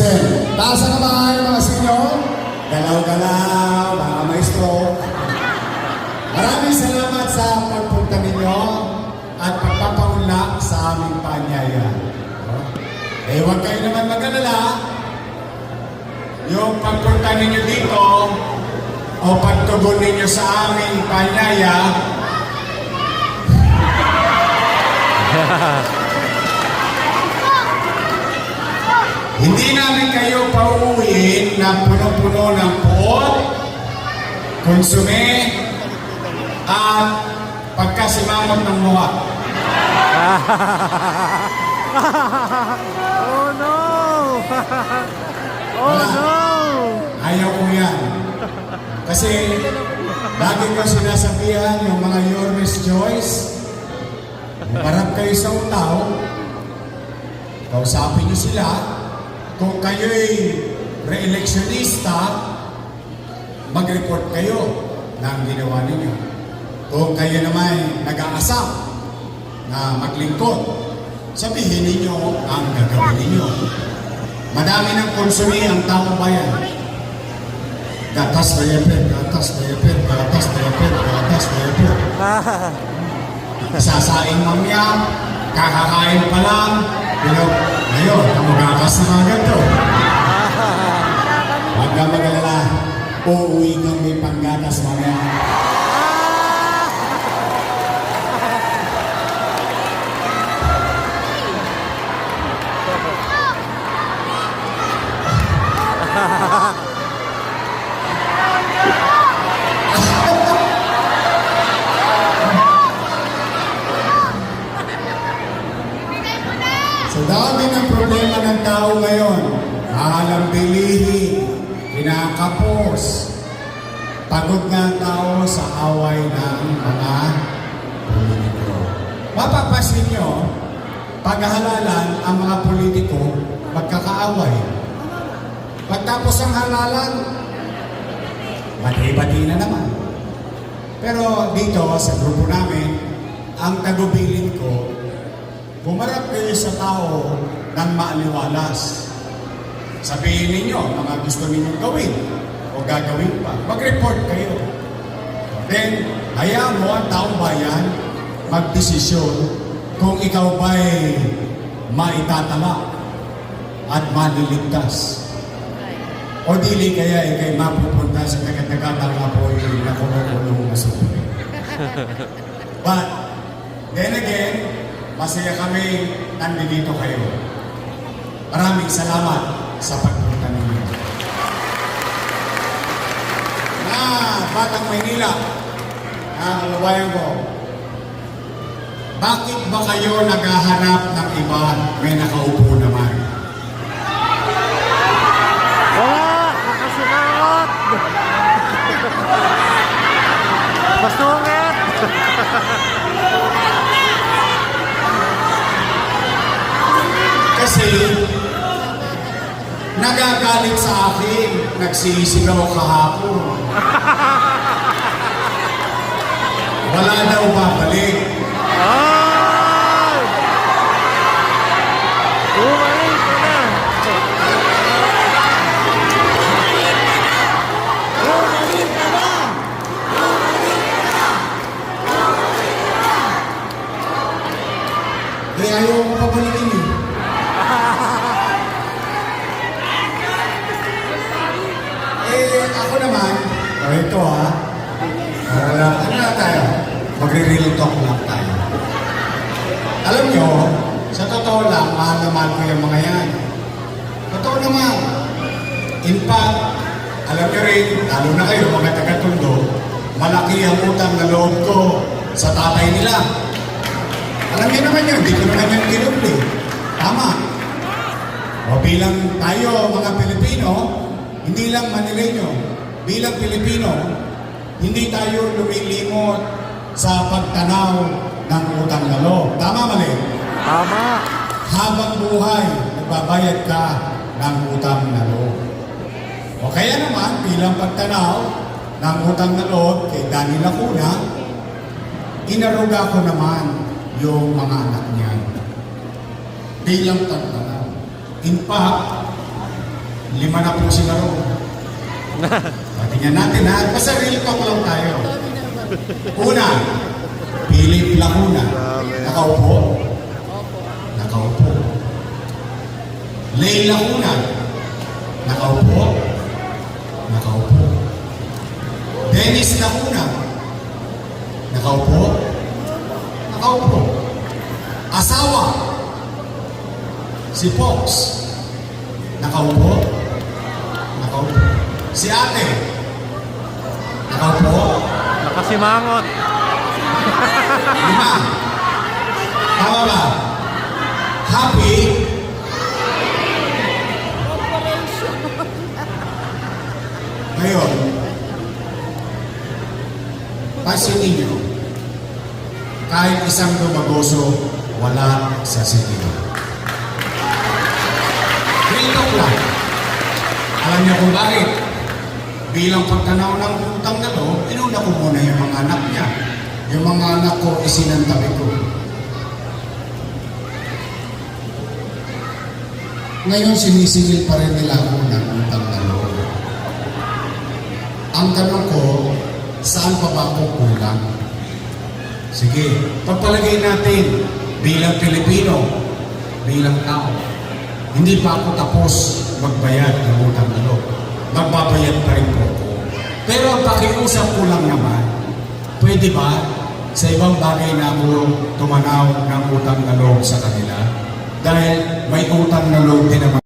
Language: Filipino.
Listen, taas ang kamay mga senyor. Galaw-galaw, mga maestro. Maraming salamat sa pagpunta ninyo at pagpapaunlak sa aming paanyaya. Huwag kayo naman mag-alala. Yung pagpunta ninyo dito o pagtugon ninyo sa aming paanyaya, hindi namin kayo pauuwiin na puno-puno ng puot, konsume, at pagkasimamot ng muha. Oh no! Oh no! Ayaw ko yan. Kasi lagi ko sinasabihan yung mga your Miss Joyce, marap kayo sa utaw, kausapin niyo sila. Kung kayo'y re-electionista, mag-report kayo ng ginawa ninyo. Kung kayo naman nag-aasam na maglingkod, sabihin ninyo ang gagawin ninyo. Madami ng konsumi ang taong bayan. Gatas na yapit, gatas na yapit, gatas na yapit, gatas na yapit. Sasaing mamya, kakakain pa lang, pero ngayon, magagas na agad to. Huwag ka mag-alala, uuwi kang may panggatas mamaya. Sa dami ng problema ng tao ngayon, alam bilihin, kinakapos, pagod nga ang tao sa away ng mga politiko. Mapapasin nyo, paghahalalan ang mga politiko, magkakaaway. Pagtapos ang halalan, bati-bati na naman. Pero dito sa grupo namin, ang tagubilin ko, bumarap kayo sa tao ng maaliwalas. Sabihin ninyo, mga gusto ninyong gawin o gagawin pa. Mag-report kayo. Then, hayaan mo ang taong bayan magdesisyon kung ikaw ba'y maitatala at maliligtas. O dili kaya ikay mapupunta sa taga-tagatang apoy na kumukulong na supi. But, then again, masaya kami nandito kayo. Maraming salamat sa pagpunta ninyo. Batang Maynila, kababayan ko, bakit ba kayo naghahanap ng iba may nakaupo naman? Nakasukat! Masungit! Kasi nagagalit sa akin, nagsisigaw kahapon. Wala daw babalik. Ay! Bumalik ka na! Bumalik ka na! Eh, ayaw ko pabalikin eh. Ako naman, ito ha, ano na tayo? Magre-real talk lang tayo. Alam nyo, sa totoo lang, mahal na mahal ko yung mga yan. Totoo naman. In fact, alam nyo rin, lalo na kayo, mga taga-Tondo, malaki ang utang na loob ko sa tatay nila. Alam nyo naman yun, hindi ko naman yung kinubli. Tama. O bilang tayo, mga Pilipino, hindi lang Manileño, bilang Pilipino, hindi tayo lumilimot sa pagtanaw ng utang na loob. Tama, mali? Tama! Habang buhay, nagbabayad ka ng utang na loob. O kaya naman, bilang pagtanaw ng utang na loob kay Danny Lacuna, inaruga ko naman yung mga anak niya. Bilang pagtanaw. In fact, 5 na po sila ro. Patingnan natin ha. Basta real talk lang tayo. Una, Philip Lacuna. Nakaupo? Nakaupo. Lay Lacuna. Nakaupo? Nakaupo. Dennis Lacuna. Nakaupo? Nakaupo. Asawa. Si Fox. Nakaupo? Nakaupo. Si ate. Nakaupo? Nakasimangot. 5. Tama ba? Happy? Ngayon, pansinin niyo, kahit isang lumagoso, wala sa sitio. Real lang. Alam niyo kung bakit? Bilang pagtanaw ng utang na to, inuna ko muna yung mga anak niya. Yung mga anak ko, isinantabi ko. Ngayon, sinisingil pa rin nila ako ng utang na loob. Ang tanong ko, saan pa ba ako kulang? Sige, pagpalagay natin bilang Pilipino, bilang tao, hindi pa ako tapos magbayad ng utang na loob. Magbabayad pa rin po ako. Pero ang pakiusap ko lang naman, pwede ba sa ibang bagay na ako tumanaw ng utang na loob sa kanila? Dahil may utang na loob din naman